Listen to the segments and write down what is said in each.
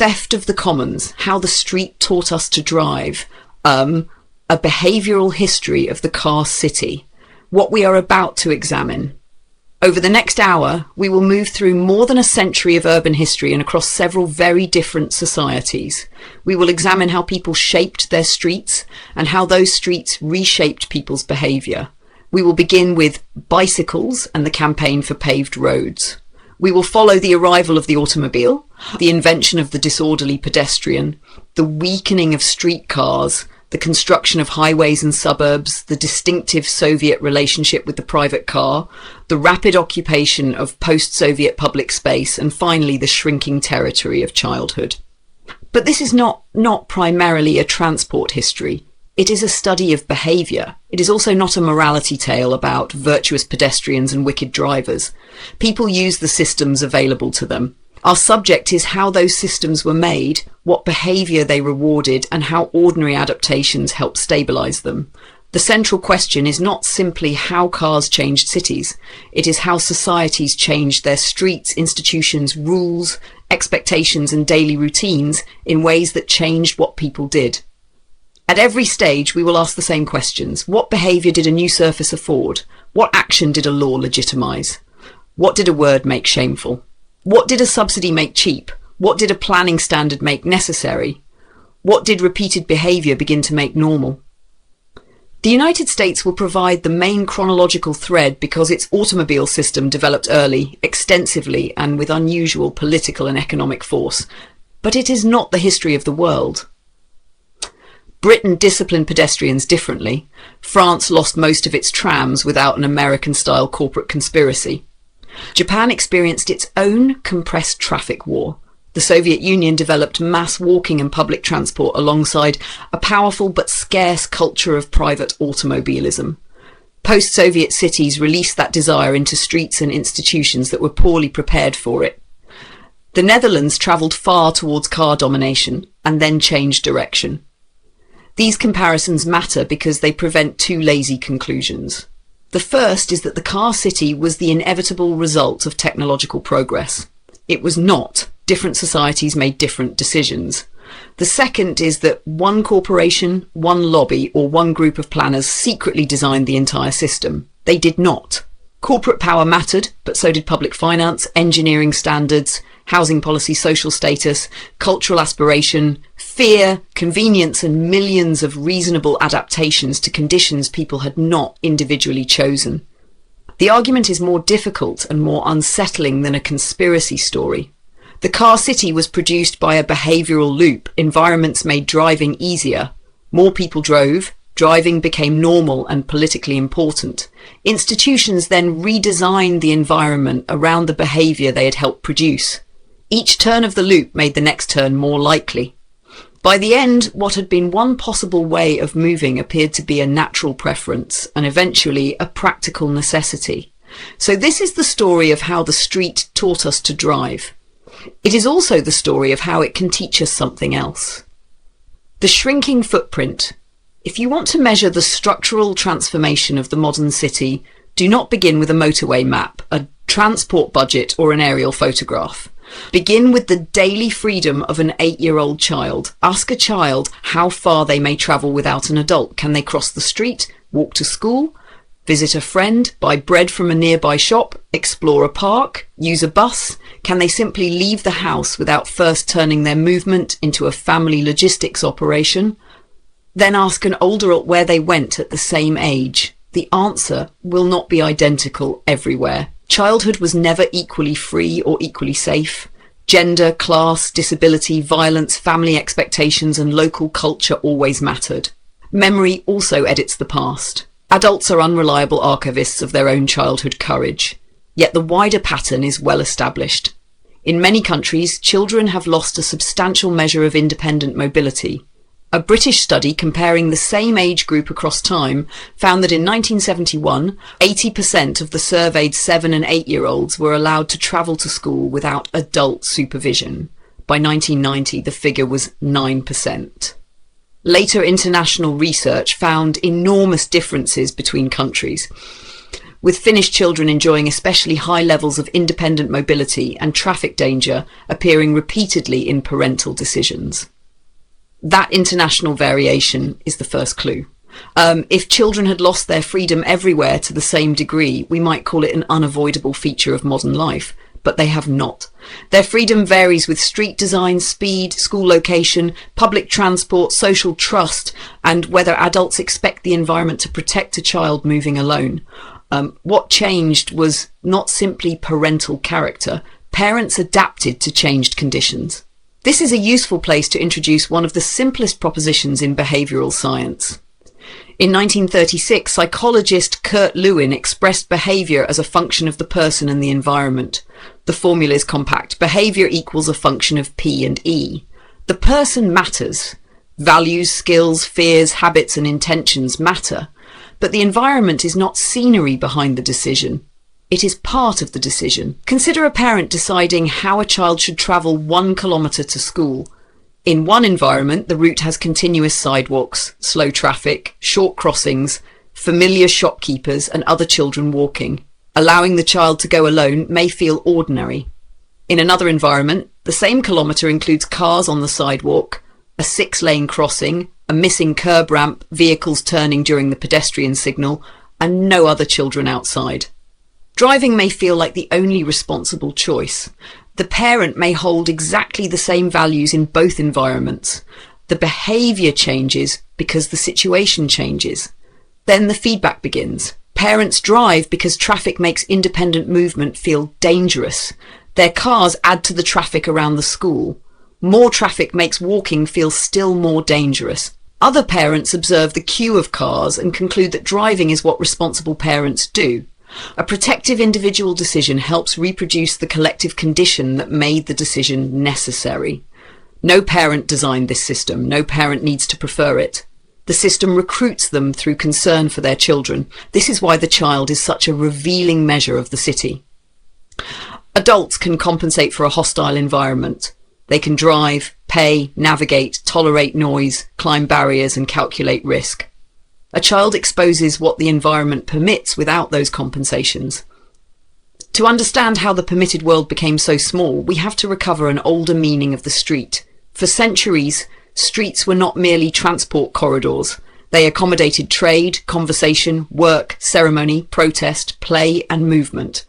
Theft of the Commons, How the Street Taught Us to Drive, a behavioural history of the car city, what we are about to examine. Over the next hour, we will move through more than a century of urban history and across several very different societies. We will examine how people shaped their streets and how those streets reshaped people's behaviour. We will begin with bicycles and the campaign for paved roads. We will follow the arrival of the automobile, the invention of the disorderly pedestrian, the weakening of streetcars, the construction of highways and suburbs, the distinctive Soviet relationship with the private car, the rapid occupation of post-Soviet public space, and finally the shrinking territory of childhood. But this is not primarily a transport history. It is a study of behaviour. It is also not a morality tale about virtuous pedestrians and wicked drivers. People use the systems available to them. Our subject is how those systems were made, what behaviour they rewarded, and how ordinary adaptations helped stabilise them. The central question is not simply how cars changed cities. It is how societies changed their streets, institutions, rules, expectations and daily routines in ways that changed what people did. At every stage, we will ask the same questions. What behaviour did a new surface afford? What action did a law legitimise? What did a word make shameful? What did a subsidy make cheap? What did a planning standard make necessary? What did repeated behaviour begin to make normal? The United States will provide the main chronological thread because its automobile system developed early, extensively, and with unusual political and economic force. But it is not the history of the world. Britain disciplined pedestrians differently. France lost most of its trams without an American-style corporate conspiracy. Japan experienced its own compressed traffic war. The Soviet Union developed mass walking and public transport alongside a powerful but scarce culture of private automobilism. Post-Soviet cities released that desire into streets and institutions that were poorly prepared for it. The Netherlands travelled far towards car domination and then changed direction. These comparisons matter because they prevent two lazy conclusions. The first is that the car city was the inevitable result of technological progress. It was not. Different societies made different decisions. The second is that one corporation, one lobby, or one group of planners secretly designed the entire system. They did not. Corporate power mattered, but so did public finance, engineering standards, housing policy, social status, cultural aspiration, fear, convenience, and millions of reasonable adaptations to conditions people had not individually chosen. The argument is more difficult and more unsettling than a conspiracy story. The car city was produced by a behavioural loop. Environments made driving easier. More people drove. Driving became normal and politically important. Institutions then redesigned the environment around the behaviour they had helped produce. Each turn of the loop made the next turn more likely. By the end, what had been one possible way of moving appeared to be a natural preference and eventually a practical necessity. So this is the story of how the street taught us to drive. It is also the story of how it can teach us something else. The shrinking footprint. If you want to measure the structural transformation of the modern city, do not begin with a motorway map, a transport budget, or an aerial photograph. Begin with the daily freedom of an 8-year-old child. Ask a child how far they may travel without an adult. Can they cross the street, walk to school, visit a friend, buy bread from a nearby shop, explore a park, use a bus? Can they simply leave the house without first turning their movement into a family logistics operation? Then ask an older adult where they went at the same age. The answer will not be identical everywhere. Childhood was never equally free or equally safe. Gender, class, disability, violence, family expectations, and local culture always mattered. Memory also edits the past. Adults are unreliable archivists of their own childhood courage. Yet the wider pattern is well established. In many countries, children have lost a substantial measure of independent mobility. A British study comparing the same age group across time found that in 1971, 80% of the surveyed 7- and 8-year-olds were allowed to travel to school without adult supervision. By 1990, the figure was 9%. Later international research found enormous differences between countries. with Finnish children enjoying especially high levels of independent mobility and traffic danger appearing repeatedly in parental decisions. That international variation is the first clue. If children had lost their freedom everywhere to the same degree, we might call it an unavoidable feature of modern life, but they have not. Their freedom varies with street design, speed, school location, public transport, social trust, and whether adults expect the environment to protect a child moving alone. What changed was not simply parental character. Parents adapted to changed conditions. This is a useful place to introduce one of the simplest propositions in behavioral science. In 1936, psychologist Kurt Lewin expressed behavior as a function of the person and the environment. The formula is compact. Behavior equals a function of P and E. The person matters. Values, skills, fears, habits, and intentions matter. But the environment is not scenery behind the decision. It is part of the decision. Consider a parent deciding how a child should travel 1 kilometre to school. In one environment, the route has continuous sidewalks, slow traffic, short crossings, familiar shopkeepers and other children walking. Allowing the child to go alone may feel ordinary. In another environment, the same kilometre includes cars on the sidewalk, a 6-lane crossing, a missing curb ramp, vehicles turning during the pedestrian signal, and no other children outside. Driving may feel like the only responsible choice. The parent may hold exactly the same values in both environments. The behaviour changes because the situation changes. Then the feedback begins. Parents drive because traffic makes independent movement feel dangerous. Their cars add to the traffic around the school. More traffic makes walking feel still more dangerous. Other parents observe the queue of cars and conclude that driving is what responsible parents do. A protective individual decision helps reproduce the collective condition that made the decision necessary. No parent designed this system. No parent needs to prefer it. The system recruits them through concern for their children. This is why the child is such a revealing measure of the city. Adults can compensate for a hostile environment. They can drive, pay, navigate, tolerate noise, climb barriers and calculate risk. A child exposes what the environment permits without those compensations. To understand how the permitted world became so small, we have to recover an older meaning of the street. For centuries, streets were not merely transport corridors. They accommodated trade, conversation, work, ceremony, protest, play, and movement.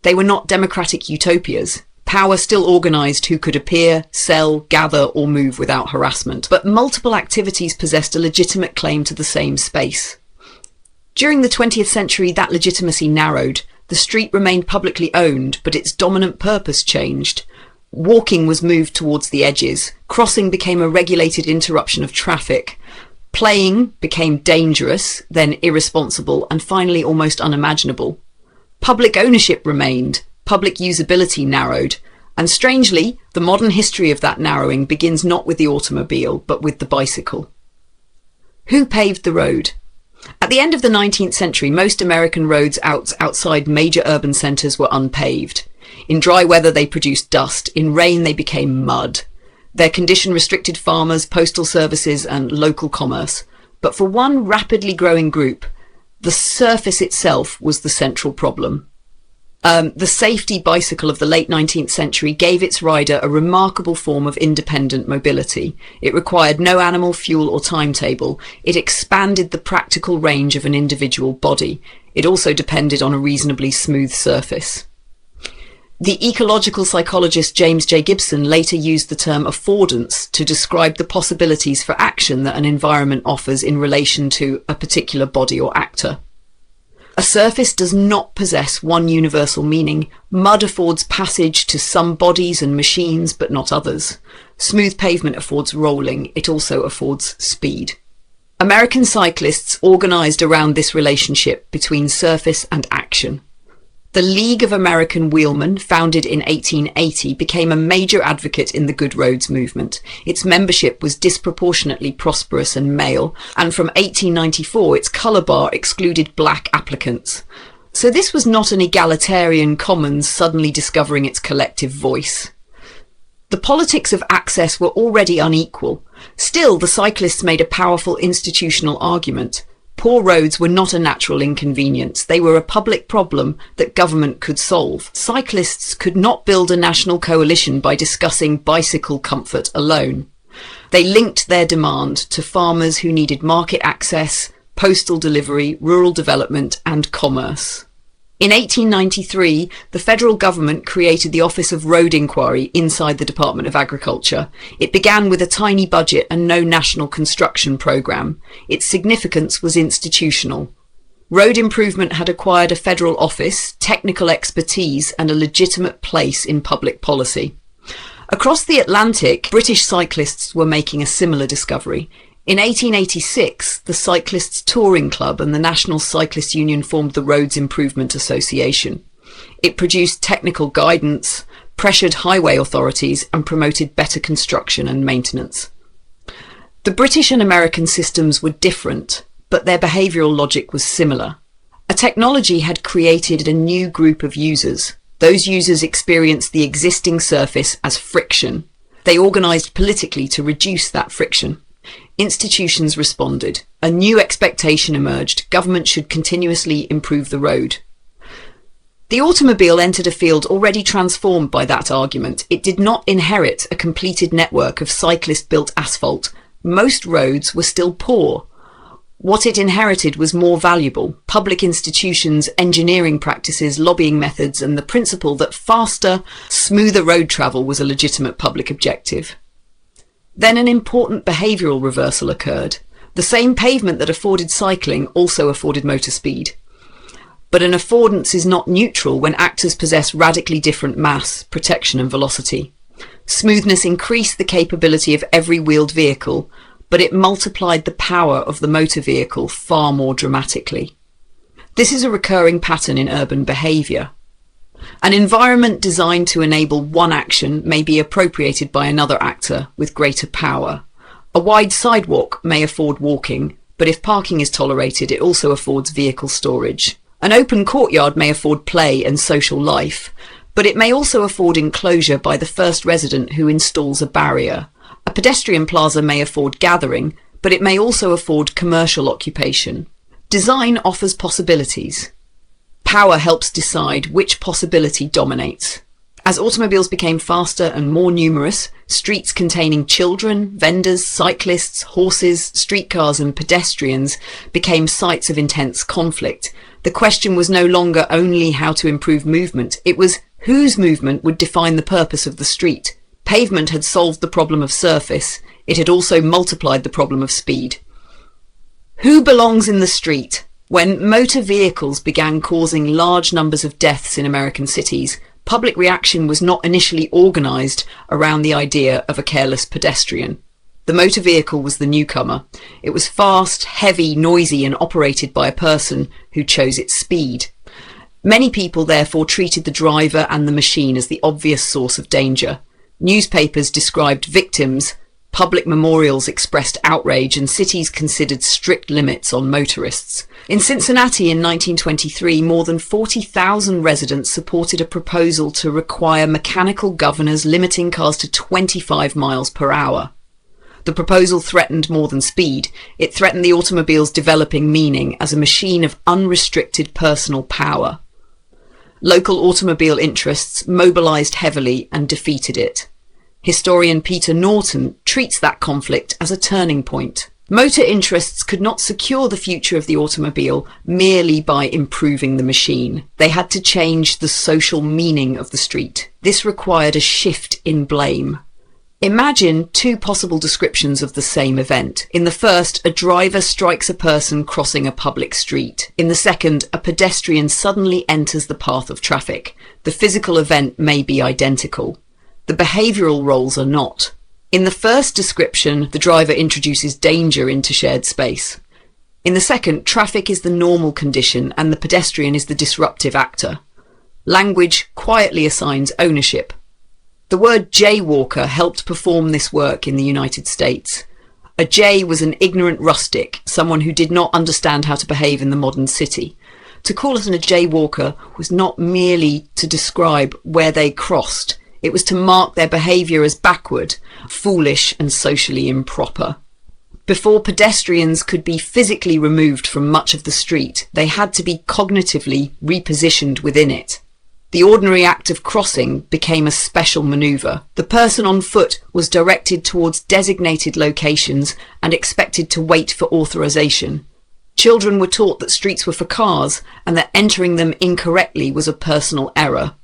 They were not democratic utopias. Power still organised who could appear, sell, gather or move without harassment, but multiple activities possessed a legitimate claim to the same space. During the 20th century, that legitimacy narrowed. The street remained publicly owned, but its dominant purpose changed. Walking was moved towards the edges. Crossing became a regulated interruption of traffic. Playing became dangerous, then irresponsible, and finally almost unimaginable. Public ownership remained. Public usability narrowed, and strangely, the modern history of that narrowing begins not with the automobile, but with the bicycle. Who paved the road? At the end of the 19th century, most American roads outside major urban centres were unpaved. In dry weather, they produced dust. In rain, they became mud. Their condition restricted farmers, postal services, and local commerce. But for one rapidly growing group, the surface itself was the central problem. The safety bicycle of the late 19th century gave its rider a remarkable form of independent mobility. It required no animal, fuel or timetable. It expanded the practical range of an individual body. It also depended on a reasonably smooth surface. The ecological psychologist James J. Gibson later used the term affordance to describe the possibilities for action that an environment offers in relation to a particular body or actor. A surface does not possess one universal meaning. Mud affords passage to some bodies and machines, but not others. Smooth pavement affords rolling. It also affords speed. American cyclists organised around this relationship between surface and action. The League of American Wheelmen, founded in 1880, became a major advocate in the Good Roads movement. Its membership was disproportionately prosperous and male, and from 1894 its colour bar excluded black applicants. So this was not an egalitarian commons suddenly discovering its collective voice. The politics of access were already unequal. Still, the cyclists made a powerful institutional argument. Poor roads were not a natural inconvenience. They were a public problem that government could solve. Cyclists could not build a national coalition by discussing bicycle comfort alone. They linked their demand to farmers who needed market access, postal delivery, rural development, and commerce. In 1893, the federal government created the Office of Road Inquiry inside the Department of Agriculture. It began with a tiny budget and no national construction programme. Its significance was institutional. Road improvement had acquired a federal office, technical expertise, and a legitimate place in public policy. Across the Atlantic, British cyclists were making a similar discovery. In 1886, the Cyclists Touring Club and the National Cyclists Union formed the Roads Improvement Association. It produced technical guidance, pressured highway authorities, and promoted better construction and maintenance. The British and American systems were different, but their behavioural logic was similar. A technology had created a new group of users. Those users experienced the existing surface as friction. They organised politically to reduce that friction. Institutions responded. A new expectation emerged. Government should continuously improve the road. The automobile entered a field already transformed by that argument. It did not inherit a completed network of cyclist-built asphalt. Most roads were still poor. What it inherited was more valuable: public institutions, engineering practices, lobbying methods, and the principle that faster, smoother road travel was a legitimate public objective. Then an important behavioural reversal occurred. The same pavement that afforded cycling also afforded motor speed. But an affordance is not neutral when actors possess radically different mass, protection and velocity. Smoothness increased the capability of every wheeled vehicle, but it multiplied the power of the motor vehicle far more dramatically. This is a recurring pattern in urban behaviour. An environment designed to enable one action may be appropriated by another actor with greater power. A wide sidewalk may afford walking, but if parking is tolerated, it also affords vehicle storage. An open courtyard may afford play and social life, but it may also afford enclosure by the first resident who installs a barrier. A pedestrian plaza may afford gathering, but it may also afford commercial occupation. Design offers possibilities. Power helps decide which possibility dominates. As automobiles became faster and more numerous, streets containing children, vendors, cyclists, horses, streetcars and pedestrians became sites of intense conflict. The question was no longer only how to improve movement, it was whose movement would define the purpose of the street. Pavement had solved the problem of surface, it had also multiplied the problem of speed. Who belongs in the street? When motor vehicles began causing large numbers of deaths in American cities, public reaction was not initially organised around the idea of a careless pedestrian. The motor vehicle was the newcomer. It was fast, heavy, noisy and operated by a person who chose its speed. Many people therefore treated the driver and the machine as the obvious source of danger. Newspapers described victims, public memorials expressed outrage, and cities considered strict limits on motorists. In Cincinnati in 1923, more than 40,000 residents supported a proposal to require mechanical governors limiting cars to 25 miles per hour. The proposal threatened more than speed. It threatened the automobile's developing meaning as a machine of unrestricted personal power. Local automobile interests mobilised heavily and defeated it. Historian Peter Norton treats that conflict as a turning point. Motor interests could not secure the future of the automobile merely by improving the machine. They had to change the social meaning of the street. This required a shift in blame. Imagine two possible descriptions of the same event. In the first, a driver strikes a person crossing a public street. In the second, a pedestrian suddenly enters the path of traffic. The physical event may be identical. The behavioural roles are not. In the first description, the driver introduces danger into shared space. In the second, traffic is the normal condition and the pedestrian is the disruptive actor. Language quietly assigns ownership. The word jaywalker helped perform this work in the United States. A jay was an ignorant rustic, someone who did not understand how to behave in the modern city. To call it a jaywalker was not merely to describe where they crossed. It was to mark their behaviour as backward, foolish and socially improper. Before pedestrians could be physically removed from much of the street, they had to be cognitively repositioned within it. The ordinary act of crossing became a special manoeuvre. The person on foot was directed towards designated locations and expected to wait for authorization. Children were taught that streets were for cars and that entering them incorrectly was a personal error.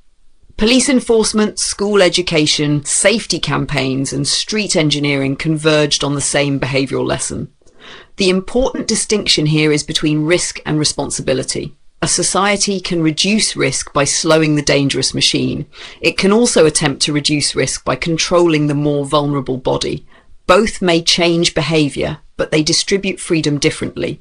Police enforcement, school education, safety campaigns and street engineering converged on the same behavioural lesson. The important distinction here is between risk and responsibility. A society can reduce risk by slowing the dangerous machine. It can also attempt to reduce risk by controlling the more vulnerable body. Both may change behaviour, but they distribute freedom differently.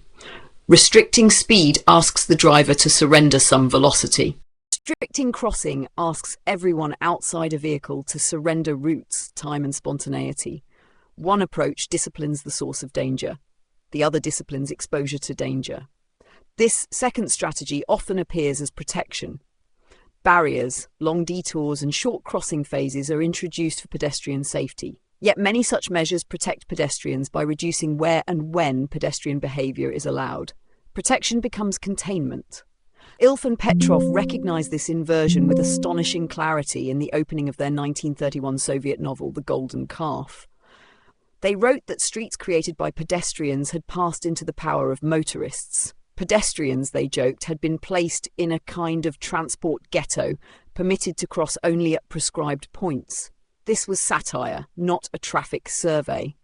Restricting speed asks the driver to surrender some velocity. Restricting crossing asks everyone outside a vehicle to surrender routes, time and spontaneity. One approach disciplines the source of danger. The other disciplines exposure to danger. This second strategy often appears as protection. Barriers, long detours and short crossing phases are introduced for pedestrian safety. Yet many such measures protect pedestrians by reducing where and when pedestrian behaviour is allowed. Protection becomes containment. Ilf and Petrov recognised this inversion with astonishing clarity in the opening of their 1931 Soviet novel, The Golden Calf. They wrote that streets created by pedestrians had passed into the power of motorists. Pedestrians, they joked, had been placed in a kind of transport ghetto, permitted to cross only at prescribed points. This was satire, not a traffic survey.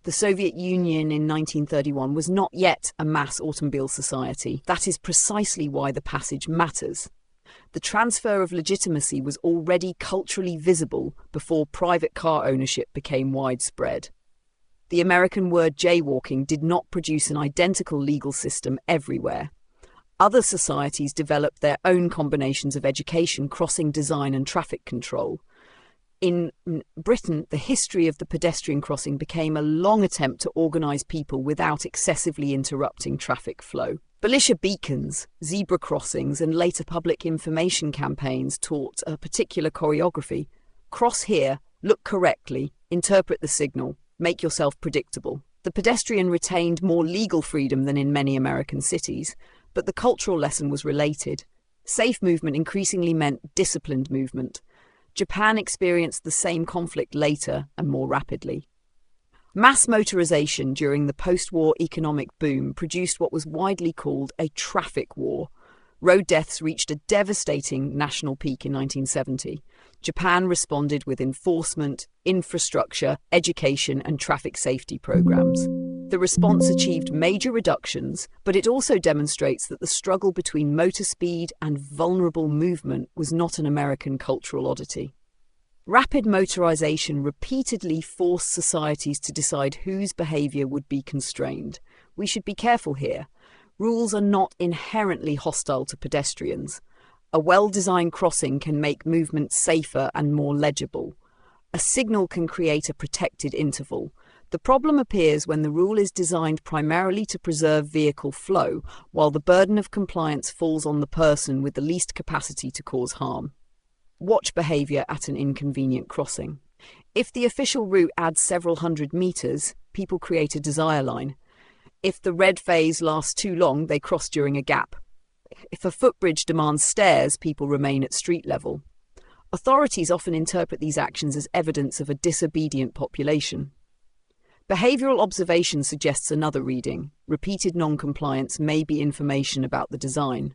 The Soviet Union in 1931 was not yet a mass automobile society. That is precisely why the passage matters. The transfer of legitimacy was already culturally visible before private car ownership became widespread. The American word jaywalking did not produce an identical legal system everywhere. Other societies developed their own combinations of education, crossing design and traffic control. In Britain, the history of the pedestrian crossing became a long attempt to organise people without excessively interrupting traffic flow. Militia beacons, zebra crossings and later public information campaigns taught a particular choreography. Cross here, look correctly, interpret the signal, make yourself predictable. The pedestrian retained more legal freedom than in many American cities, but the cultural lesson was related. Safe movement increasingly meant disciplined movement. Japan experienced the same conflict later and more rapidly. Mass motorization during the post-war economic boom produced what was widely called a traffic war. Road deaths reached a devastating national peak in 1970. Japan responded with enforcement, infrastructure, education and traffic safety programs. The response achieved major reductions, but it also demonstrates that the struggle between motor speed and vulnerable movement was not an American cultural oddity. Rapid motorization repeatedly forced societies to decide whose behavior would be constrained. We should be careful here. Rules are not inherently hostile to pedestrians. A well-designed crossing can make movement safer and more legible. A signal can create a protected interval. The problem appears when the rule is designed primarily to preserve vehicle flow, while the burden of compliance falls on the person with the least capacity to cause harm. Watch behaviour at an inconvenient crossing. If the official route adds several hundred metres, people create a desire line. If the red phase lasts too long, they cross during a gap. If a footbridge demands stairs, people remain at street level. Authorities often interpret these actions as evidence of a disobedient population. Behavioural observation suggests another reading. Repeated non-compliance may be information about the design.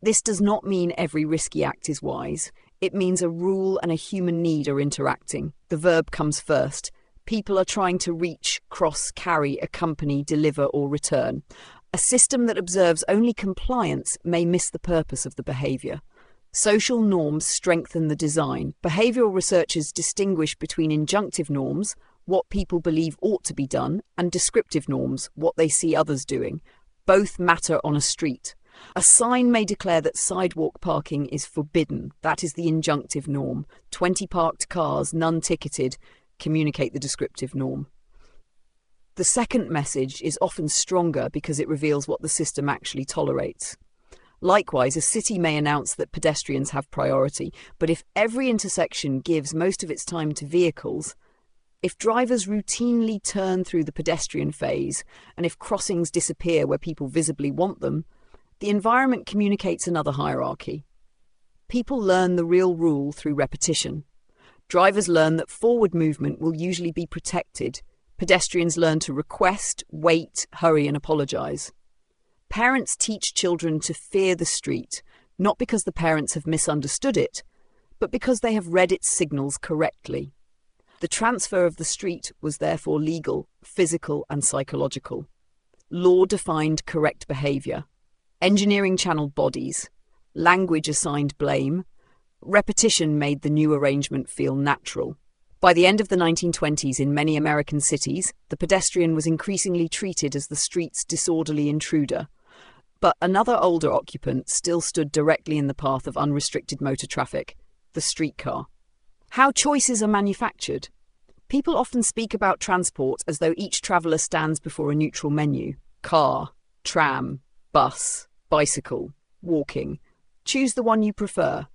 This does not mean every risky act is wise. It means a rule and a human need are interacting. The verb comes first. People are trying to reach, cross, carry, accompany, deliver or return. A system that observes only compliance may miss the purpose of the behaviour. Social norms strengthen the design. Behavioural researchers distinguish between injunctive norms, what people believe ought to be done, and descriptive norms, what they see others doing. Both matter on a street. A sign may declare that sidewalk parking is forbidden. That is the injunctive norm. 20 parked cars, none ticketed, communicate the descriptive norm. The second message is often stronger because it reveals what the system actually tolerates. Likewise, a city may announce that pedestrians have priority, but if every intersection gives most of its time to vehicles, If drivers routinely turn through the pedestrian phase, and if crossings disappear where people visibly want them, the environment communicates another hierarchy. People learn the real rule through repetition. Drivers learn that forward movement will usually be protected. Pedestrians learn to request, wait, hurry, and apologize. Parents teach children to fear the street, not because the parents have misunderstood it, but because they have read its signals correctly. The transfer of the street was therefore legal, physical, and psychological. Law defined correct behavior. Engineering channeled bodies. Language assigned blame. Repetition made the new arrangement feel natural. By the end of the 1920s, in many American cities, the pedestrian was increasingly treated as the street's disorderly intruder. But another older occupant still stood directly in the path of unrestricted motor traffic, the streetcar. How choices are manufactured. People often speak about transport as though each traveller stands before a neutral menu. Car, tram, bus, bicycle, walking. Choose the one you prefer.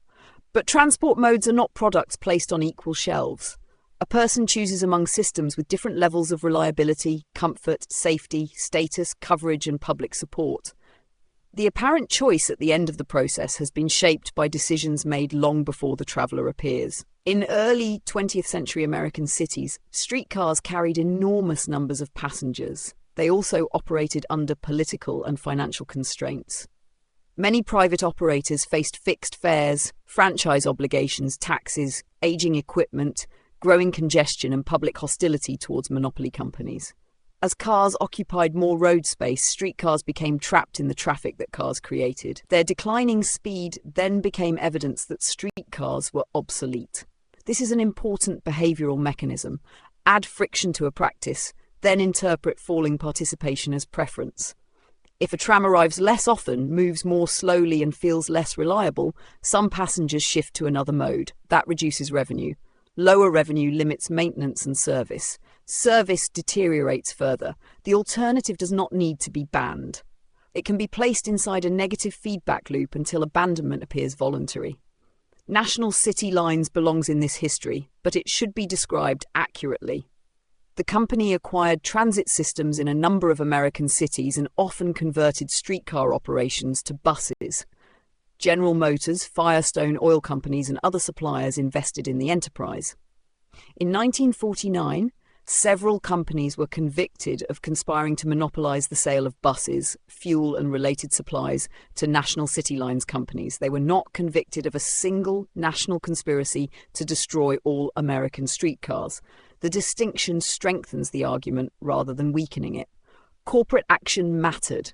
But transport modes are not products placed on equal shelves. A person chooses among systems with different levels of reliability, comfort, safety, status, coverage, and public support. The apparent choice at the end of the process has been shaped by decisions made long before the traveller appears. In early 20th century American cities, streetcars carried enormous numbers of passengers. They also operated under political and financial constraints. Many private operators faced fixed fares, franchise obligations, taxes, aging equipment, growing congestion, and public hostility towards monopoly companies. As cars occupied more road space, streetcars became trapped in the traffic that cars created. Their declining speed then became evidence that streetcars were obsolete. This is an important behavioural mechanism. Add friction to a practice, then interpret falling participation as preference. If a tram arrives less often, moves more slowly, and feels less reliable, some passengers shift to another mode. That reduces revenue. Lower revenue limits maintenance and service. Service deteriorates further. The alternative does not need to be banned. It can be placed inside a negative feedback loop until abandonment appears voluntary. National City Lines belongs in this history, but it should be described accurately. The company acquired transit systems in a number of American cities and often converted streetcar operations to buses. General Motors, Firestone oil companies, and other suppliers invested in the enterprise. In 1949, several companies were convicted of conspiring to monopolize the sale of buses, fuel, and related supplies to National City Lines companies. They were not convicted of a single national conspiracy to destroy all American streetcars. The distinction strengthens the argument rather than weakening it. Corporate action mattered,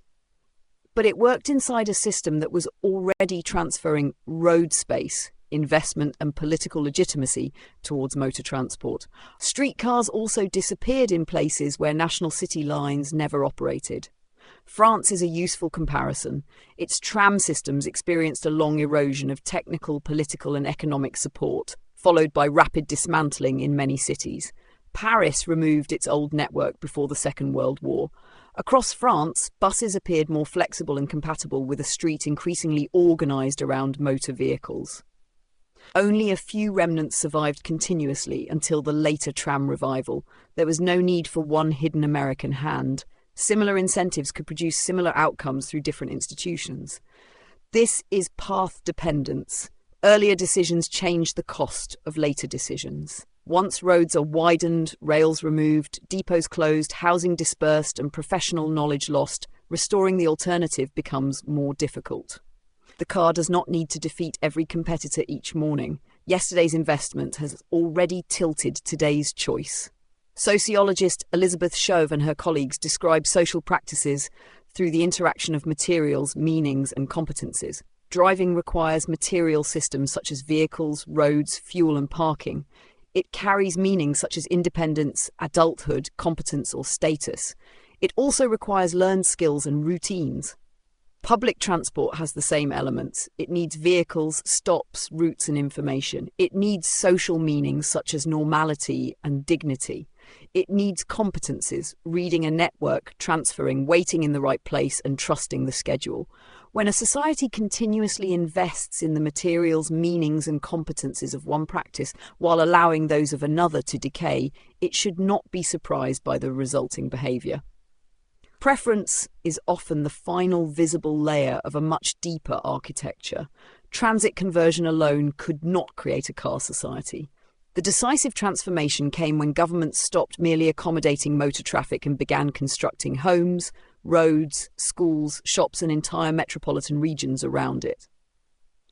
but it worked inside a system that was already transferring road space, investment, and political legitimacy towards motor transport. Streetcars also disappeared in places where National City Lines never operated. France is a useful comparison. Its tram systems experienced a long erosion of technical, political, and economic support, followed by rapid dismantling in many cities. Paris removed its old network before the Second World War. Across France, buses appeared more flexible and compatible with a street increasingly organised around motor vehicles. Only a few remnants survived continuously until the later tram revival. There was no need for one hidden American hand. Similar incentives could produce similar outcomes through different institutions. This is path dependence. Earlier decisions change the cost of later decisions. Once roads are widened, rails removed, depots closed, housing dispersed, and professional knowledge lost, restoring the alternative becomes more difficult. The car does not need to defeat every competitor each morning. Yesterday's investment has already tilted today's choice. Sociologist Elizabeth Chauve and her colleagues describe social practices through the interaction of materials, meanings, and competences. Driving requires material systems such as vehicles, roads, fuel, and parking. It carries meanings such as independence, adulthood, competence, or status. It also requires learned skills and routines. Public transport has the same elements. It needs vehicles, stops, routes, and information. It needs social meanings such as normality and dignity. It needs competences, reading a network, transferring, waiting in the right place, and trusting the schedule. When a society continuously invests in the materials, meanings, and competences of one practice while allowing those of another to decay, it should not be surprised by the resulting behaviour. Preference is often the final visible layer of a much deeper architecture. Transit conversion alone could not create a car society. The decisive transformation came when governments stopped merely accommodating motor traffic and began constructing homes, roads, schools, shops, and entire metropolitan regions around it.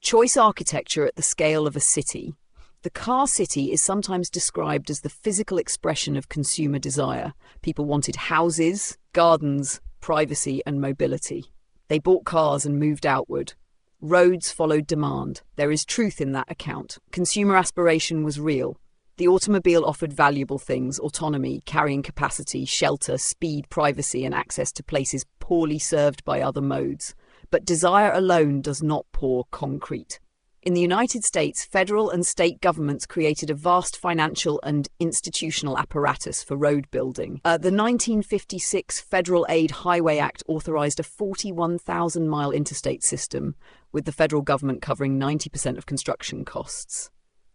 Choice architecture at the scale of a city. The car city is sometimes described as the physical expression of consumer desire. People wanted houses, gardens, privacy, and mobility. They bought cars and moved outward. Roads followed demand. There is truth in that account. Consumer aspiration was real. The automobile offered valuable things: autonomy, carrying capacity, shelter, speed, privacy, and access to places poorly served by other modes. But desire alone does not pour concrete. In the United States, federal and state governments created a vast financial and institutional apparatus for road building. The 1956 Federal Aid Highway Act authorized a 41,000-mile interstate system, with the federal government covering 90% of construction costs.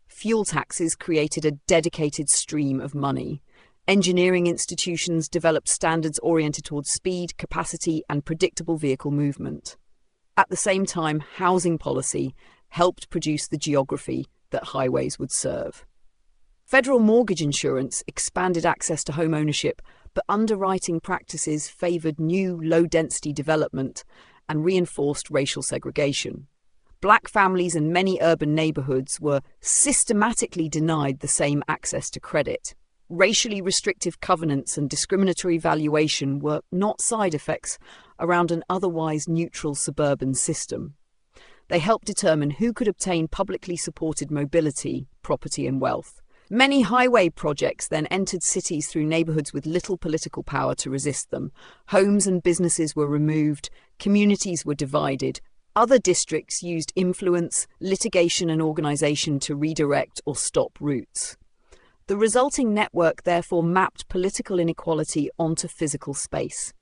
Fuel taxes created a dedicated stream of money. Engineering institutions developed standards oriented towards speed, capacity, and predictable vehicle movement. At the same time, housing policy helped produce the geography that highways would serve. Federal mortgage insurance expanded access to home ownership, but underwriting practices favoured new low-density development and reinforced racial segregation. Black families in many urban neighbourhoods were systematically denied the same access to credit. Racially restrictive covenants and discriminatory valuation were not side effects around an otherwise neutral suburban system. They helped determine who could obtain publicly supported mobility, property, and wealth. Many highway projects then entered cities through neighbourhoods with little political power to resist them. Homes and businesses were removed, communities were divided. Other districts used influence, litigation, and organisation to redirect or stop routes. The resulting network therefore mapped political inequality onto physical space.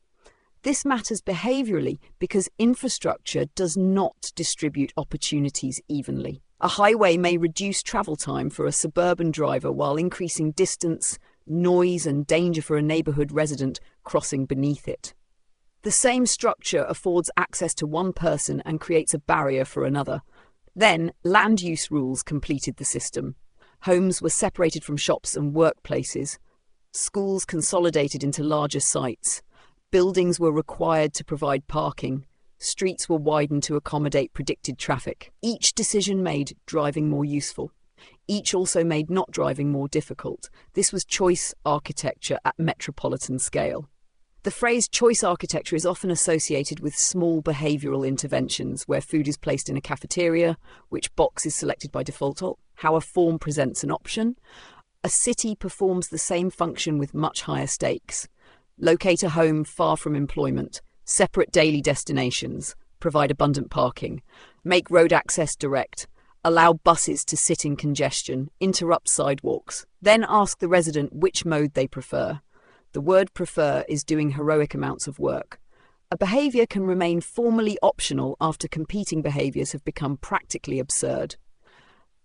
This matters behaviourally because infrastructure does not distribute opportunities evenly. A highway may reduce travel time for a suburban driver while increasing distance, noise, and danger for a neighbourhood resident crossing beneath it. The same structure affords access to one person and creates a barrier for another. Then, land use rules completed the system. Homes were separated from shops and workplaces. Schools consolidated into larger sites. Buildings were required to provide parking. Streets were widened to accommodate predicted traffic. Each decision made driving more useful. Each also made not driving more difficult. This was choice architecture at metropolitan scale. The phrase choice architecture is often associated with small behavioural interventions where food is placed in a cafeteria, which box is selected by default, how a form presents an option. A city performs the same function with much higher stakes. Locate a home far from employment, separate daily destinations, provide abundant parking, make road access direct, allow buses to sit in congestion, interrupt sidewalks, then ask the resident which mode they prefer. The word prefer is doing heroic amounts of work. A behaviour can remain formally optional after competing behaviours have become practically absurd.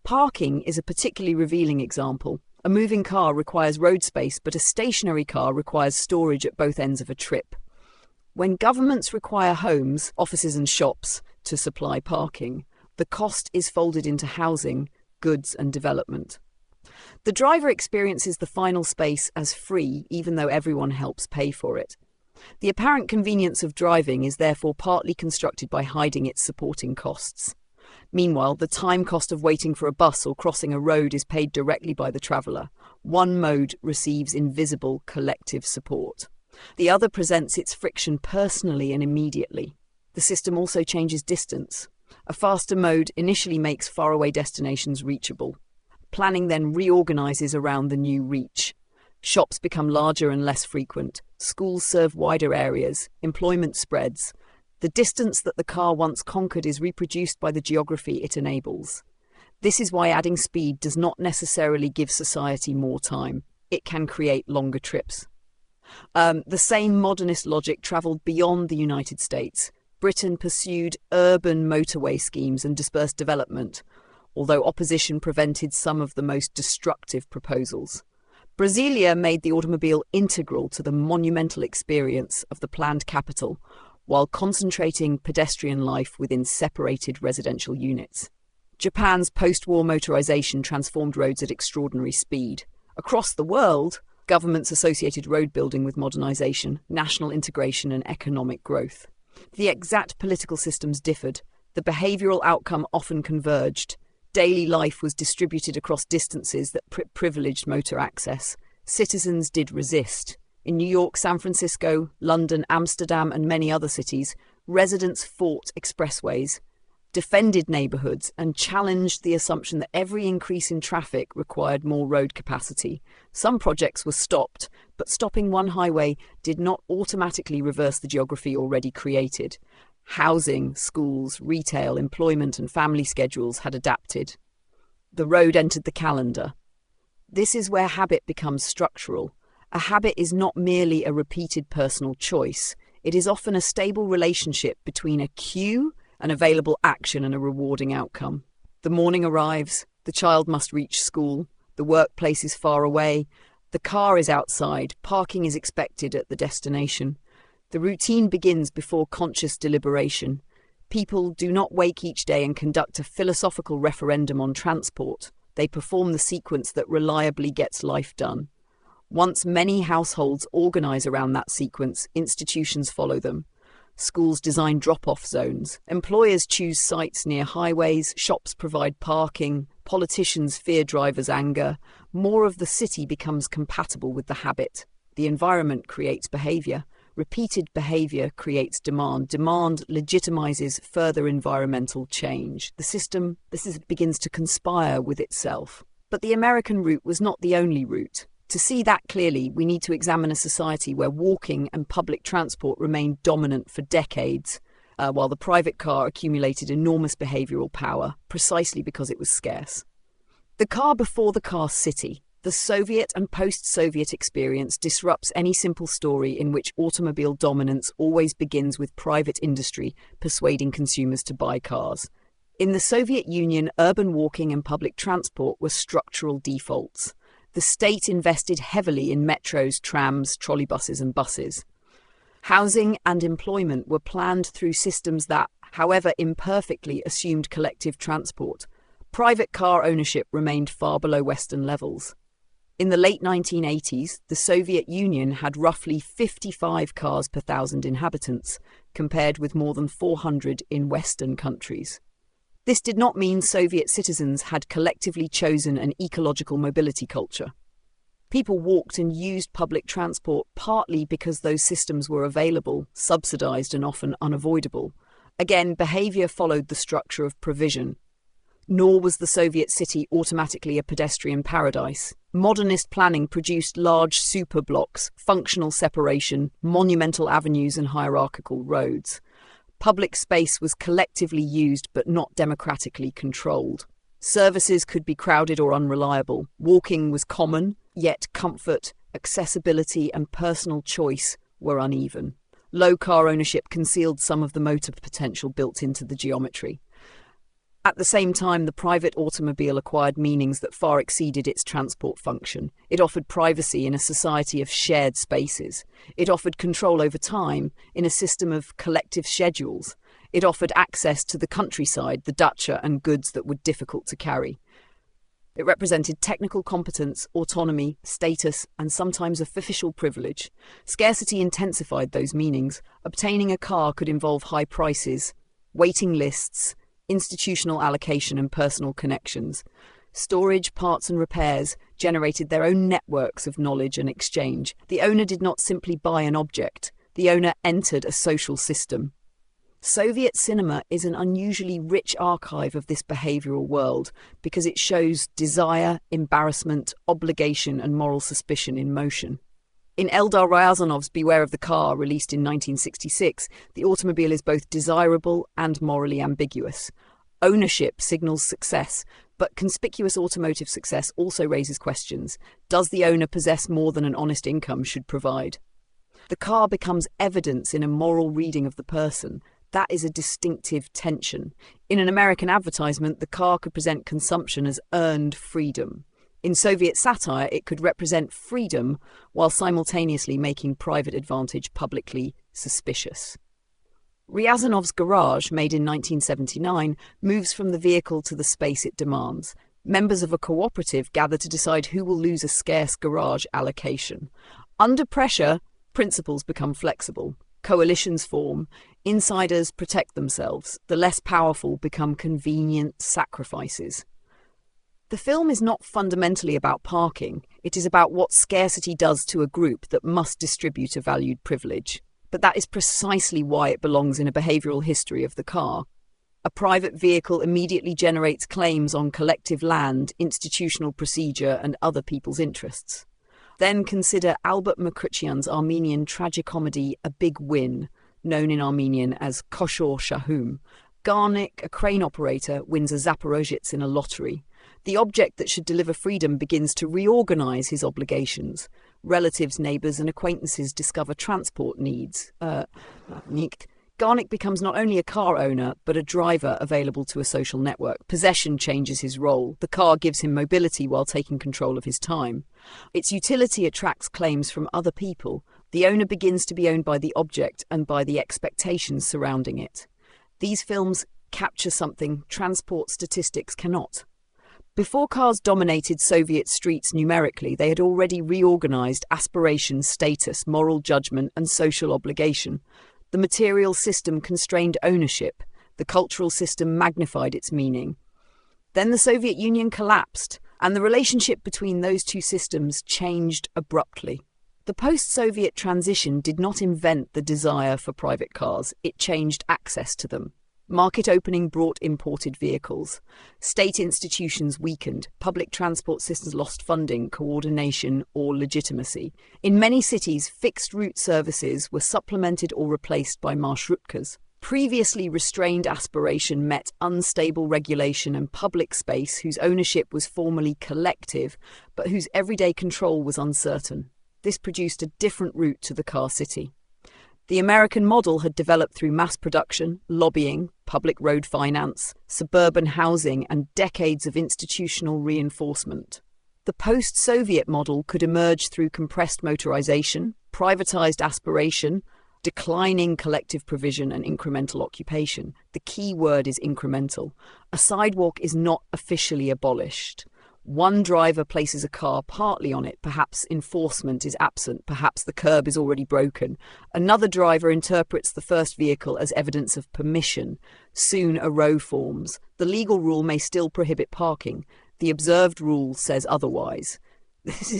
Parking is a particularly revealing example. A moving car requires road space, but a stationary car requires storage at both ends of a trip. When governments require homes, offices and shops to supply parking, the cost is folded into housing, goods and development. The driver experiences the final space as free, even though everyone helps pay for it. The apparent convenience of driving is therefore partly constructed by hiding its supporting costs. Meanwhile, the time cost of waiting for a bus or crossing a road is paid directly by the traveller. One mode receives invisible collective support. The other presents its friction personally and immediately. The system also changes distance. A faster mode initially makes faraway destinations reachable. Planning then reorganises around the new reach. Shops become larger and less frequent. Schools serve wider areas. Employment spreads. The distance that the car once conquered is reproduced by the geography it enables. This is why adding speed does not necessarily give society more time. It can create longer trips. The same modernist logic travelled beyond the United States. Britain pursued urban motorway schemes and dispersed development, although opposition prevented some of the most destructive proposals. Brasilia made the automobile integral to the monumental experience of the planned capital, while concentrating pedestrian life within separated residential units. Japan's post-war motorization transformed roads at extraordinary speed. Across the world, governments associated road building with modernization, national integration, and economic growth. The exact political systems differed. The behavioral outcome often converged. Daily life was distributed across distances that privileged motor access. Citizens did resist. In New York, San Francisco, London, Amsterdam, and many other cities, residents fought expressways, defended neighbourhoods, and challenged the assumption that every increase in traffic required more road capacity. Some projects were stopped, but stopping one highway did not automatically reverse the geography already created. Housing, schools, retail, employment, and family schedules had adapted. The road entered the calendar. This is where habit becomes structural. A habit is not merely a repeated personal choice. It is often a stable relationship between a cue, an available action, and a rewarding outcome. The morning arrives, the child must reach school, the workplace is far away, the car is outside, parking is expected at the destination. The routine begins before conscious deliberation. People do not wake each day and conduct a philosophical referendum on transport. They perform the sequence that reliably gets life done. Once many households organise around that sequence, institutions follow them. Schools design drop-off zones. Employers choose sites near highways. Shops provide parking. Politicians fear drivers' anger. More of the city becomes compatible with the habit. The environment creates behaviour. Repeated behaviour creates demand. Demand legitimizes further environmental change. The system begins to conspire with itself. But the American route was not the only route. To see that clearly, we need to examine a society where walking and public transport remained dominant for decades, while the private car accumulated enormous behavioural power, precisely because it was scarce. The car before the car city. The Soviet and post-Soviet experience disrupts any simple story in which automobile dominance always begins with private industry persuading consumers to buy cars. In the Soviet Union, urban walking and public transport were structural defaults. The state invested heavily in metros, trams, trolleybuses, and buses. Housing and employment were planned through systems that, however imperfectly, assumed collective transport. Private car ownership remained far below Western levels. In the late 1980s, the Soviet Union had roughly 55 cars per 1,000 inhabitants, compared with more than 400 in Western countries. This did not mean Soviet citizens had collectively chosen an ecological mobility culture. People walked and used public transport partly because those systems were available, subsidized, and often unavoidable. Again, behavior followed the structure of provision. Nor was the Soviet city automatically a pedestrian paradise. Modernist planning produced large superblocks, functional separation, monumental avenues, and hierarchical roads. Public space was collectively used but not democratically controlled. Services could be crowded or unreliable. Walking was common, yet comfort, accessibility, and personal choice were uneven. Low car ownership concealed some of the motor potential built into the geometry. At the same time, the private automobile acquired meanings that far exceeded its transport function. It offered privacy in a society of shared spaces. It offered control over time in a system of collective schedules. It offered access to the countryside, the dacha, and goods that were difficult to carry. It represented technical competence, autonomy, status, and sometimes official privilege. Scarcity intensified those meanings. Obtaining a car could involve high prices, waiting lists, institutional allocation, and personal connections. Storage, parts, and repairs generated their own networks of knowledge and exchange. The owner did not simply buy an object. The owner entered a social system. Soviet cinema is an unusually rich archive of this behavioral world because it shows desire, embarrassment, obligation, and moral suspicion in motion. In Eldar Ryazanov's Beware of the Car, released in 1966, the automobile is both desirable and morally ambiguous. Ownership signals success, but conspicuous automotive success also raises questions. Does the owner possess more than an honest income should provide? The car becomes evidence in a moral reading of the person. That is a distinctive tension. In an American advertisement, the car could present consumption as earned freedom. In Soviet satire, it could represent freedom while simultaneously making private advantage publicly suspicious. Ryazanov's garage, made in 1979, moves from the vehicle to the space it demands. Members of a cooperative gather to decide who will lose a scarce garage allocation. Under pressure, principles become flexible. Coalitions form. Insiders protect themselves. The less powerful become convenient sacrifices. The film is not fundamentally about parking. It is about what scarcity does to a group that must distribute a valued privilege. But that is precisely why it belongs in a behavioural history of the car. A private vehicle immediately generates claims on collective land, institutional procedure, and other people's interests. Then consider Albert Makrychian's Armenian tragicomedy A Big Win, known in Armenian as Koshor Shahum. Garnik, a crane operator, wins a Zaporozhets in a lottery. The object that should deliver freedom begins to reorganize his obligations. Relatives, neighbors, and acquaintances discover transport needs. Garnik becomes not only a car owner, but a driver available to a social network. Possession changes his role. The car gives him mobility while taking control of his time. Its utility attracts claims from other people. The owner begins to be owned by the object and by the expectations surrounding it. These films capture something transport statistics cannot. Before cars dominated Soviet streets numerically, they had already reorganized aspiration, status, moral judgment, and social obligation. The material system constrained ownership. The cultural system magnified its meaning. Then the Soviet Union collapsed, and the relationship between those two systems changed abruptly. The post-Soviet transition did not invent the desire for private cars. It changed access to them. Market opening brought imported vehicles. State institutions weakened. Public transport systems lost funding, coordination, or legitimacy. In many cities, fixed route services were supplemented or replaced by marshrutkas. Previously restrained aspiration met unstable regulation and public space whose ownership was formally collective, but whose everyday control was uncertain. This produced a different route to the car city. The American model had developed through mass production, lobbying, public road finance, suburban housing, and decades of institutional reinforcement. The post-Soviet model could emerge through compressed motorization, privatized aspiration, declining collective provision, and incremental occupation. The key word is incremental. A sidewalk is not officially abolished. One driver places a car partly on it, perhaps enforcement is absent, perhaps the curb is already broken. Another driver interprets the first vehicle as evidence of permission. Soon a row forms. The legal rule may still prohibit parking. The observed rule says otherwise. This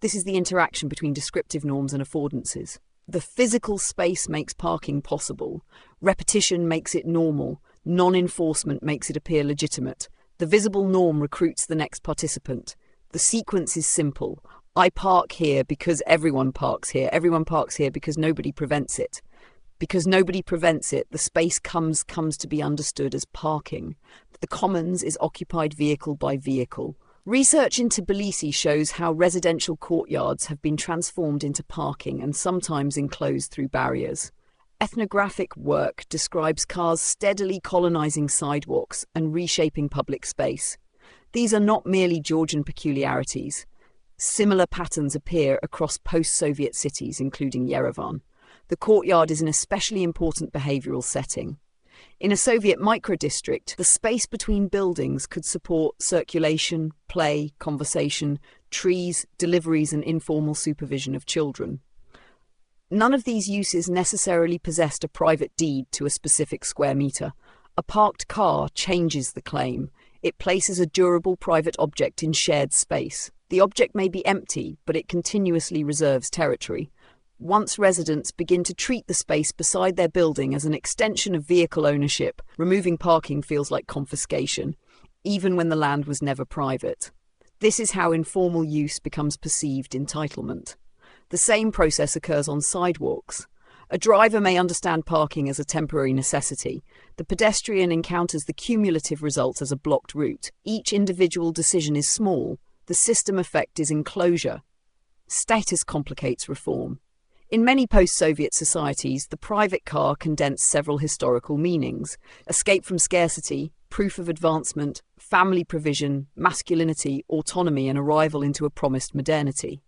is the interaction between descriptive norms and affordances. The physical space makes parking possible. Repetition makes it normal. Non-enforcement makes it appear legitimate. The visible norm recruits the next participant. The sequence is simple. I park here because everyone parks here. Everyone parks here because nobody prevents it. Because nobody prevents it, the space comes to be understood as parking. The commons is occupied vehicle by vehicle. Research in Tbilisi shows how residential courtyards have been transformed into parking and sometimes enclosed through barriers. Ethnographic work describes cars steadily colonizing sidewalks and reshaping public space. These are not merely Georgian peculiarities. Similar patterns appear across post-Soviet cities, including Yerevan. The courtyard is an especially important behavioral setting. In a Soviet microdistrict, the space between buildings could support circulation, play, conversation, trees, deliveries, and informal supervision of children. None of these uses necessarily possessed a private deed to a specific square metre. A parked car changes the claim. It places a durable private object in shared space. The object may be empty, but it continuously reserves territory. Once residents begin to treat the space beside their building as an extension of vehicle ownership, removing parking feels like confiscation, even when the land was never private. This is how informal use becomes perceived entitlement. The same process occurs on sidewalks. A driver may understand parking as a temporary necessity. The pedestrian encounters the cumulative result as a blocked route. Each individual decision is small. The system effect is enclosure. Status complicates reform. In many post-Soviet societies, the private car condensed several historical meanings: escape from scarcity, proof of advancement, family provision, masculinity, autonomy, and arrival into a promised modernity.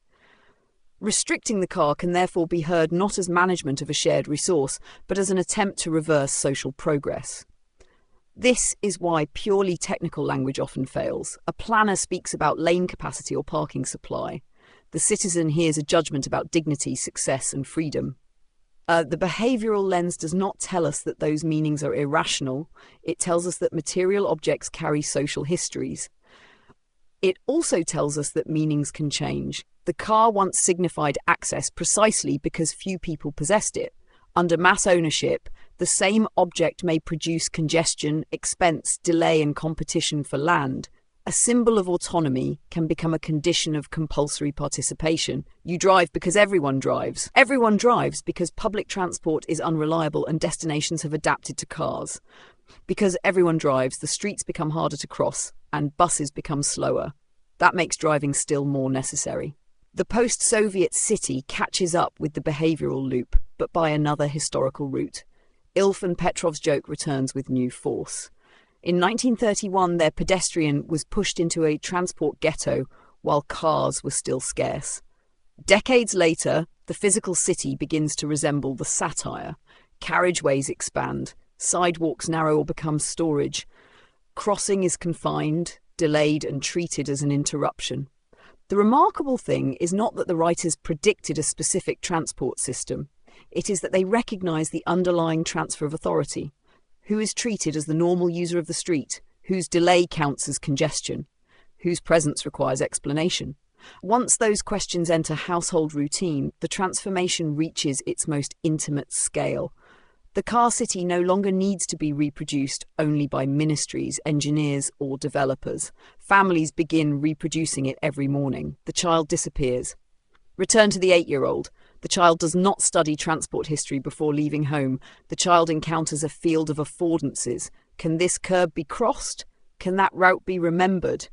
Restricting the car can therefore be heard not as management of a shared resource, but as an attempt to reverse social progress. This is why purely technical language often fails. A planner speaks about lane capacity or parking supply. The citizen hears a judgment about dignity, success, and freedom. The behavioural lens does not tell us that those meanings are irrational. It tells us that material objects carry social histories. It also tells us that meanings can change. The car once signified access precisely because few people possessed it. Under mass ownership, the same object may produce congestion, expense, delay, and competition for land. A symbol of autonomy can become a condition of compulsory participation. You drive because everyone drives. Everyone drives because public transport is unreliable and destinations have adapted to cars. Because everyone drives, the streets become harder to cross and buses become slower. That makes driving still more necessary. The post-Soviet city catches up with the behavioural loop, but by another historical route. Ilf and Petrov's joke returns with new force. In 1931, their pedestrian was pushed into a transport ghetto while cars were still scarce. Decades later, the physical city begins to resemble the satire. Carriageways expand, sidewalks narrow or become storage. Crossing is confined, delayed, and treated as an interruption. The remarkable thing is not that the writers predicted a specific transport system. It is that they recognise the underlying transfer of authority. Who is treated as the normal user of the street? Whose delay counts as congestion? Whose presence requires explanation? Once those questions enter household routine, the transformation reaches its most intimate scale. The car city no longer needs to be reproduced only by ministries, engineers, or developers. Families begin reproducing it every morning. The child disappears. Return to the 8-year-old. The child does not study transport history before leaving home. The child encounters a field of affordances. Can this curb be crossed? Can that route be remembered?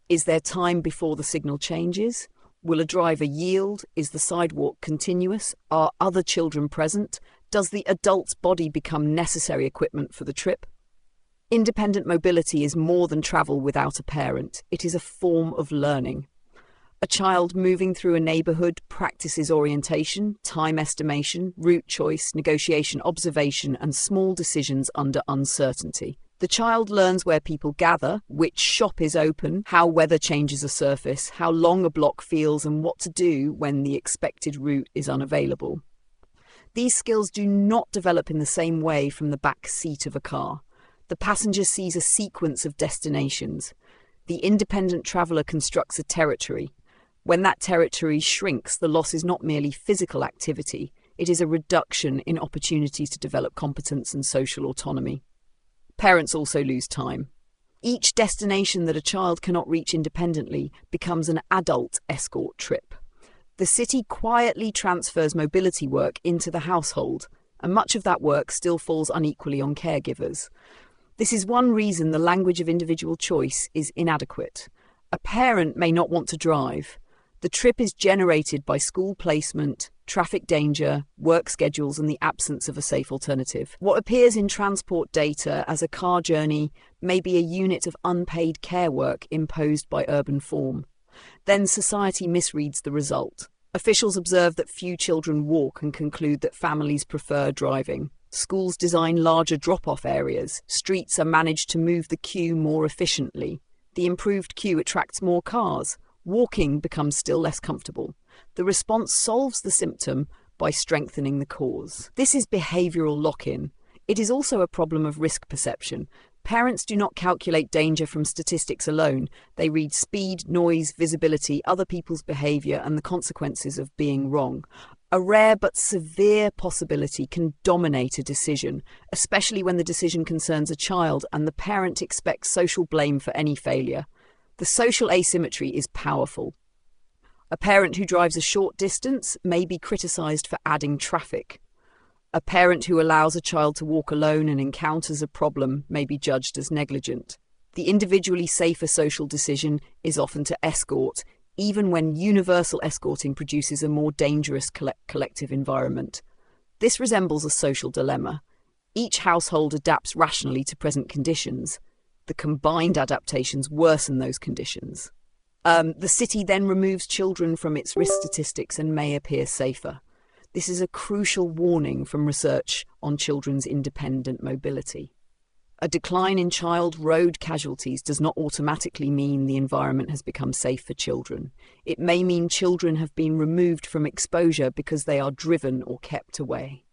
Is there time before the signal changes? Will a driver yield? Is the sidewalk continuous? Are other children present? Does the adult's body become necessary equipment for the trip? Independent mobility is more than travel without a parent. It is a form of learning. A child moving through a neighbourhood practices orientation, time estimation, route choice, negotiation, observation, and small decisions under uncertainty. The child learns where people gather, which shop is open, how weather changes a surface, how long a block feels, and what to do when the expected route is unavailable. These skills do not develop in the same way from the back seat of a car. The passenger sees a sequence of destinations. The independent traveller constructs a territory. When that territory shrinks, the loss is not merely physical activity, it is a reduction in opportunities to develop competence and social autonomy. Parents also lose time. Each destination that a child cannot reach independently becomes an adult escort trip. The city quietly transfers mobility work into the household, and much of that work still falls unequally on caregivers. This is one reason the language of individual choice is inadequate. A parent may not want to drive. The trip is generated by school placement, traffic danger, work schedules, and the absence of a safe alternative. What appears in transport data as a car journey may be a unit of unpaid care work imposed by urban form. Then society misreads the result. Officials observe that few children walk and conclude that families prefer driving. Schools design larger drop-off areas. Streets are managed to move the queue more efficiently. The improved queue attracts more cars. Walking becomes still less comfortable. The response solves the symptom by strengthening the cause. This is behavioural lock-in. It is also a problem of risk perception. Parents do not calculate danger from statistics alone. They read speed, noise, visibility, other people's behaviour, and the consequences of being wrong. A rare but severe possibility can dominate a decision, especially when the decision concerns a child and the parent expects social blame for any failure. The social asymmetry is powerful. A parent who drives a short distance may be criticised for adding traffic. A parent who allows a child to walk alone and encounters a problem may be judged as negligent. The individually safer social decision is often to escort, even when universal escorting produces a more dangerous collective environment. This resembles a social dilemma. Each household adapts rationally to present conditions. The combined adaptations worsen those conditions. The city then removes children from its risk statistics and may appear safer. This is a crucial warning from research on children's independent mobility. A decline in child road casualties does not automatically mean the environment has become safe for children. It may mean children have been removed from exposure because they are driven or kept away.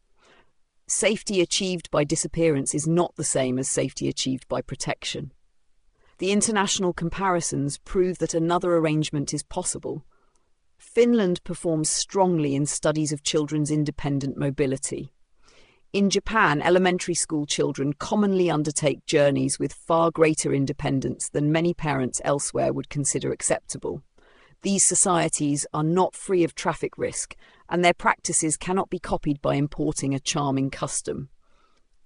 Safety achieved by disappearance is not the same as safety achieved by protection. The international comparisons prove that another arrangement is possible. Finland performs strongly in studies of children's independent mobility. In Japan, elementary school children commonly undertake journeys with far greater independence than many parents elsewhere would consider acceptable. These societies are not free of traffic risk, and their practices cannot be copied by importing a charming custom.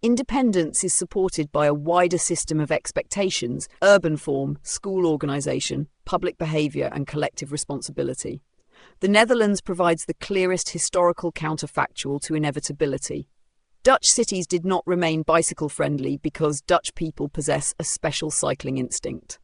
Independence is supported by a wider system of expectations: urban form, school organisation, public behaviour and collective responsibility. The Netherlands provides the clearest historical counterfactual to inevitability. Dutch cities did not remain bicycle-friendly because Dutch people possess a special cycling instinct.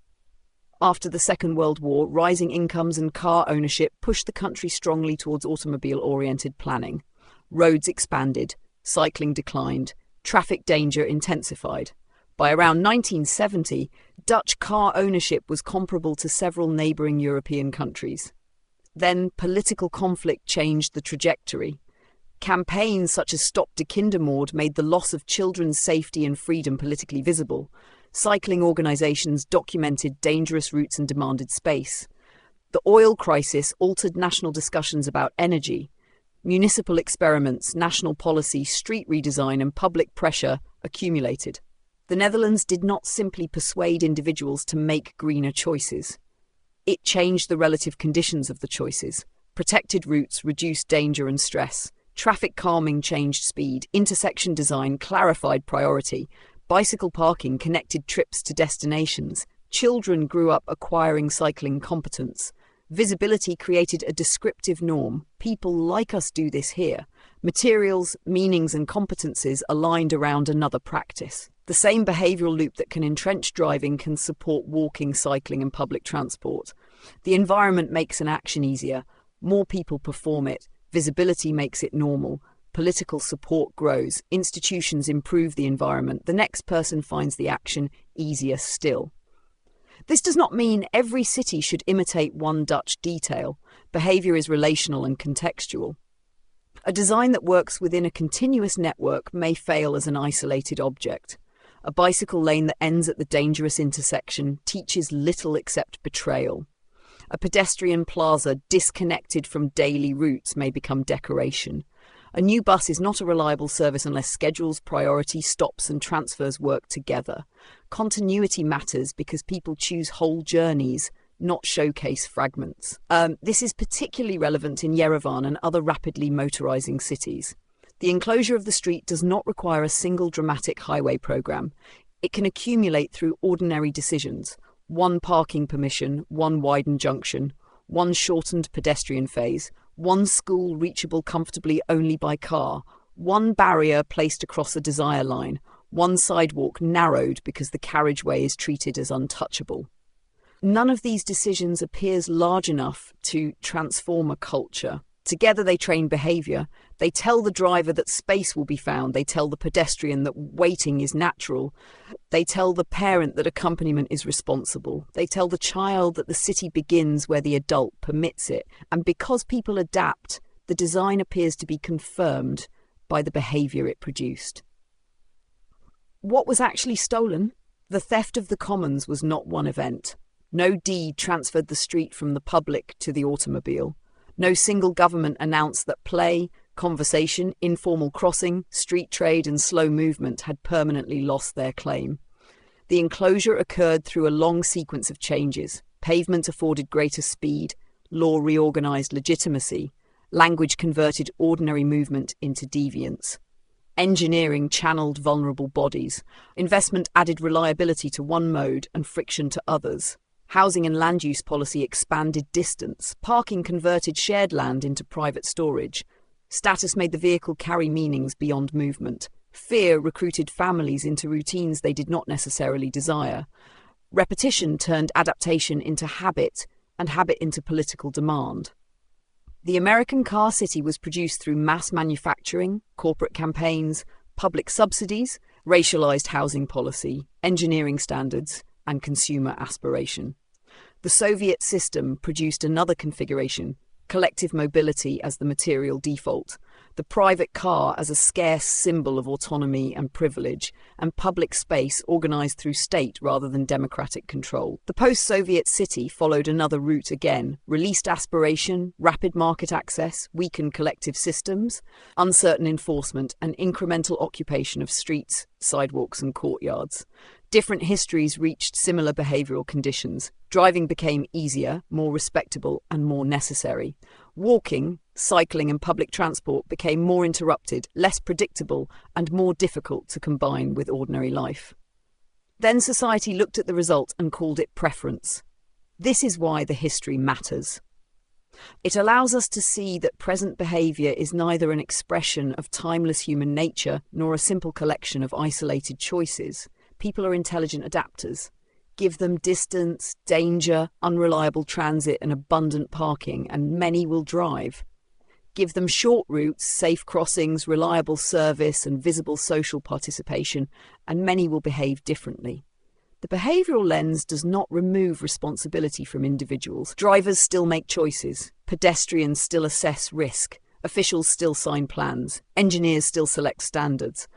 After the Second World War, rising incomes and car ownership pushed the country strongly towards automobile-oriented planning. Roads expanded, cycling declined, traffic danger intensified. By around 1970, Dutch car ownership was comparable to several neighbouring European countries. Then political conflict changed the trajectory. Campaigns such as Stop de Kindermoord made the loss of children's safety and freedom politically visible. Cycling organisations documented dangerous routes and demanded space. The oil crisis altered national discussions about energy. Municipal experiments, national policy, street redesign and public pressure accumulated. The Netherlands did not simply persuade individuals to make greener choices. It changed the relative conditions of the choices. Protected routes reduced danger and stress. Traffic calming changed speed. Intersection design clarified priority. Bicycle parking connected trips to destinations. Children grew up acquiring cycling competence. Visibility created a descriptive norm. People like us do this here. Materials, meanings and competences aligned around another practice. The same behavioural loop that can entrench driving can support walking, cycling and public transport. The environment makes an action easier. More people perform it. Visibility makes it normal. Political support grows. Institutions improve the environment. The next person finds the action easier still. This does not mean every city should imitate one Dutch detail. Behaviour is relational and contextual. A design that works within a continuous network may fail as an isolated object. A bicycle lane that ends at the dangerous intersection teaches little except betrayal. A pedestrian plaza disconnected from daily routes may become decoration. A new bus is not a reliable service unless schedules, priority, stops and transfers work together. Continuity matters because people choose whole journeys, not showcase fragments. This is particularly relevant in Yerevan and other rapidly motorising cities. The enclosure of the street does not require a single dramatic highway programme. It can accumulate through ordinary decisions. One parking permission, one widened junction, one shortened pedestrian phase, one school reachable comfortably only by car, one barrier placed across a desire line, one sidewalk narrowed because the carriageway is treated as untouchable. None of these decisions appears large enough to transform a culture. Together they train behaviour. They tell the driver that space will be found. They tell the pedestrian that waiting is natural. They tell the parent that accompaniment is responsible. They tell the child that the city begins where the adult permits it. And because people adapt, the design appears to be confirmed by the behaviour it produced. What was actually stolen? The theft of the commons was not one event. No deed transferred the street from the public to the automobile. No single government announced that play, conversation, informal crossing, street trade and slow movement had permanently lost their claim. The enclosure occurred through a long sequence of changes. Pavement afforded greater speed, law reorganised legitimacy, language converted ordinary movement into deviance. Engineering channeled vulnerable bodies. Investment added reliability to one mode and friction to others. Housing and land use policy expanded distance. Parking converted shared land into private storage. Status made the vehicle carry meanings beyond movement. Fear recruited families into routines they did not necessarily desire. Repetition turned adaptation into habit, and habit into political demand. The American car city was produced through mass manufacturing, corporate campaigns, public subsidies, racialized housing policy, engineering standards, and consumer aspiration. The Soviet system produced another configuration, collective mobility as the material default, the private car as a scarce symbol of autonomy and privilege, and public space organized through state rather than democratic control. The post-Soviet city followed another route again: released aspiration, rapid market access, weakened collective systems, uncertain enforcement, and incremental occupation of streets, sidewalks, and courtyards. Different histories reached similar behavioral conditions. Driving became easier, more respectable, and more necessary. Walking, cycling, and public transport became more interrupted, less predictable, and more difficult to combine with ordinary life. Then society looked at the result and called it preference. This is why the history matters. It allows us to see that present behavior is neither an expression of timeless human nature nor a simple collection of isolated choices. People are intelligent adapters. Give them distance, danger, unreliable transit, and abundant parking, and many will drive. Give them short routes, safe crossings, reliable service, and visible social participation, and many will behave differently. The behavioural lens does not remove responsibility from individuals. Drivers still make choices. Pedestrians still assess risk. Officials still sign plans. Engineers still select standards.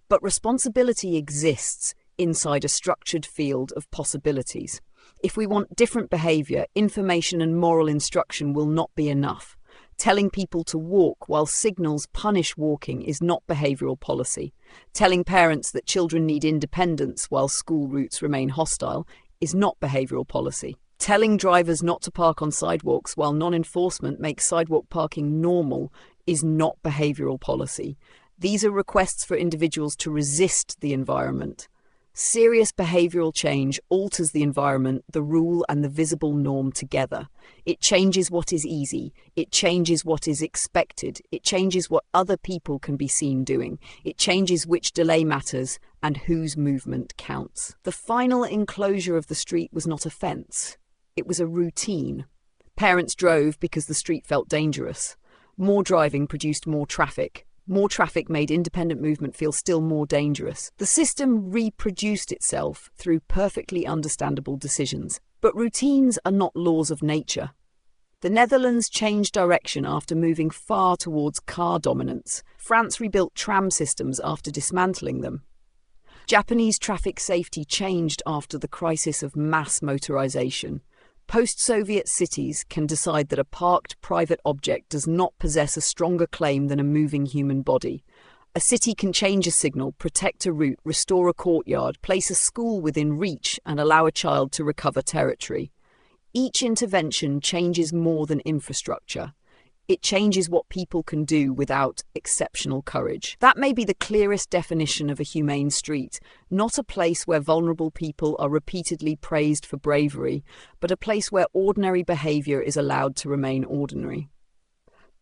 But responsibility exists inside a structured field of possibilities. If we want different behaviour, information and moral instruction will not be enough. Telling people to walk while signals punish walking is not behavioural policy. Telling parents that children need independence while school routes remain hostile is not behavioural policy. Telling drivers not to park on sidewalks while non-enforcement makes sidewalk parking normal is not behavioural policy. These are requests for individuals to resist the environment. Serious behavioural change alters the environment, the rule, and the visible norm together. It changes what is easy. It changes what is expected. It changes what other people can be seen doing. It changes which delay matters and whose movement counts. The final enclosure of the street was not a fence. It was a routine. Parents drove because the street felt dangerous. More driving produced more traffic. More traffic made independent movement feel still more dangerous. The system reproduced itself through perfectly understandable decisions. But routines are not laws of nature. The Netherlands changed direction after moving far towards car dominance. France rebuilt tram systems after dismantling them. Japanese traffic safety changed after the crisis of mass motorization. Post-Soviet cities can decide that a parked private object does not possess a stronger claim than a moving human body. A city can change a signal, protect a route, restore a courtyard, place a school within reach, and allow a child to recover territory. Each intervention changes more than infrastructure. It changes what people can do without exceptional courage. That may be the clearest definition of a humane street, not a place where vulnerable people are repeatedly praised for bravery, but a place where ordinary behaviour is allowed to remain ordinary.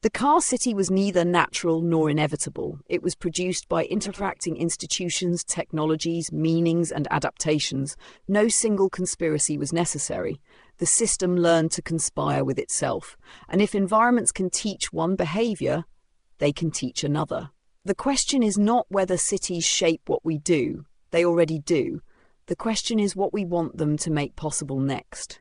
The car city was neither natural nor inevitable. It was produced by interacting institutions, technologies, meanings, and adaptations. No single conspiracy was necessary. The system learned to conspire with itself. And if environments can teach one behaviour, they can teach another. The question is not whether cities shape what we do. They already do. The question is what we want them to make possible next.